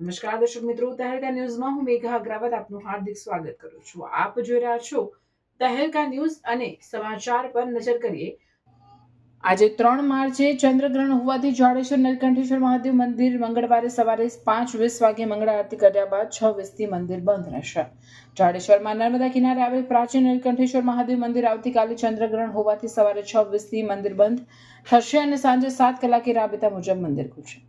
નમસ્કાર દર્શક મિત્રો, તહેલકા ન્યૂઝમાં હું મેઘા અગ્રવાલ આપનું હાર્દિક સ્વાગત કરું છું. આપ જોઈ રહ્યા છો તહેલકા ન્યૂઝ અને સમાચાર પર નજર કરીએ. આજે 3 માર્ચે ચંદ્રગ્રહણ હોવાથી જાડેશ્વર નીલકંઠેશ્વર મહાદેવ મંદિર મંગળવારે સવારે 5:20 વાગે મંગળા આરતી કર્યા બાદ 6:20 થી મંદિર બંધ રહેશે. જાડેશ્વરમાં નર્મદા કિનારે આવેલ પ્રાચીન નીલકંઠેશ્વર મહાદેવ મંદિર આવતીકાલે ચંદ્રગ્રહણ હોવાથી સવારે 6:20 થી મંદિર બંધ થશે અને સાંજે 7 કલાકે રાબેતા મુજબ મંદિર ખુલશે.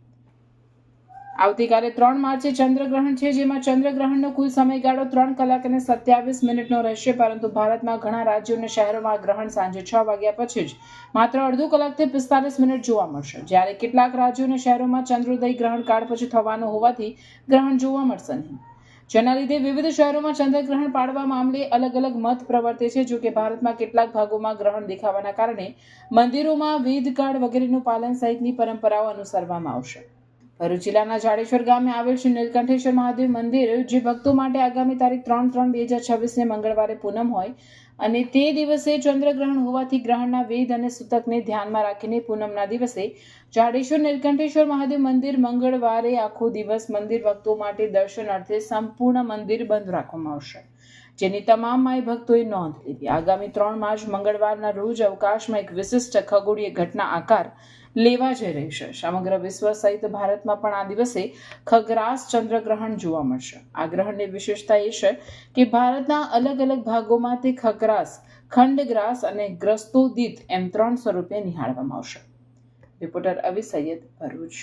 આવતીકાલે 3 માર્ચે ચંદ્રગ્રહણ છે, જેમાં ચંદ્રગ્રહણનો કુલ સમયગાળો 3 કલાક અને 27 મિનિટનો રહેશે, પરંતુ ભારતમાં ઘણા રાજ્યો અને શહેરોમાં ગ્રહણ સાંજે 6 વાગ્યા પછી જ માત્ર અડધો કલાકથી 45 મિનિટ જોવા મળશે, જ્યારે કેટલાક રાજ્યો અને શહેરોમાં ચંદ્રોદય ગ્રહણ કાળ પછી થવાનો હોવાથી ગ્રહણ જોવા મળશે નહીં. જેના લીધે વિવિધ શહેરોમાં ચંદ્રગ્રહણ પાડવા મામલે અલગ અલગ મત પ્રવર્તે છે. જો કે ભારતમાં કેટલાક ભાગોમાં ગ્રહણ દેખાવાના કારણે મંદિરોમાં વેદકાળ વગેરેનું પાલન સહિતની પરંપરાઓ અનુસરવામાં આવશે. ભરૂચ જિલ્લાના જાડેશ્વર ગામે આવેલ શ્રી નીલકંઠેશ્વર મહાદેવ મંદિર, જે ભક્તો માટે આગામી તારીખ 3/3/2026 મંગળવારે પૂનમ હોય અને તે દિવસે ચંદ્રગ્રહણ હોવાથી ગ્રહણના વેદ અને સૂતકને ધ્યાનમાં રાખીને પૂનમના દિવસે જાડેશ્વર નીલકંઠેશ્વર મહાદેવ મંદિર મંગળવારે આખો દિવસ મંદિર ભક્તો માટે દર્શનાર્થે સંપૂર્ણ મંદિર બંધ રાખવામાં આવશે, જેની તમામ માઈ ભક્તોએ નોંધ લીધી. આગામી 3 માર્ચ મંગળવારના રોજ અવકાશમાં એક વિશિષ્ટ ખગોળીય ઘટના આકાર લેવા જઈ રહી છે. સમગ્ર વિશ્વ સહિત ભારતમાં પણ આ દિવસે ખગ્રાસ ચંદ્રગ્રહણ જોવા મળશે. આ ગ્રહણની વિશેષતા એ છે કે ભારતના અલગ અલગ ભાગોમાં તે ખગ્રાસ, ખંડગ્રાસ અને ગ્રસ્તોદિત એમ 3 સ્વરૂપે નિહાળવામાં આવશે. રિપોર્ટર અવી સૈયદ, ભરૂચ.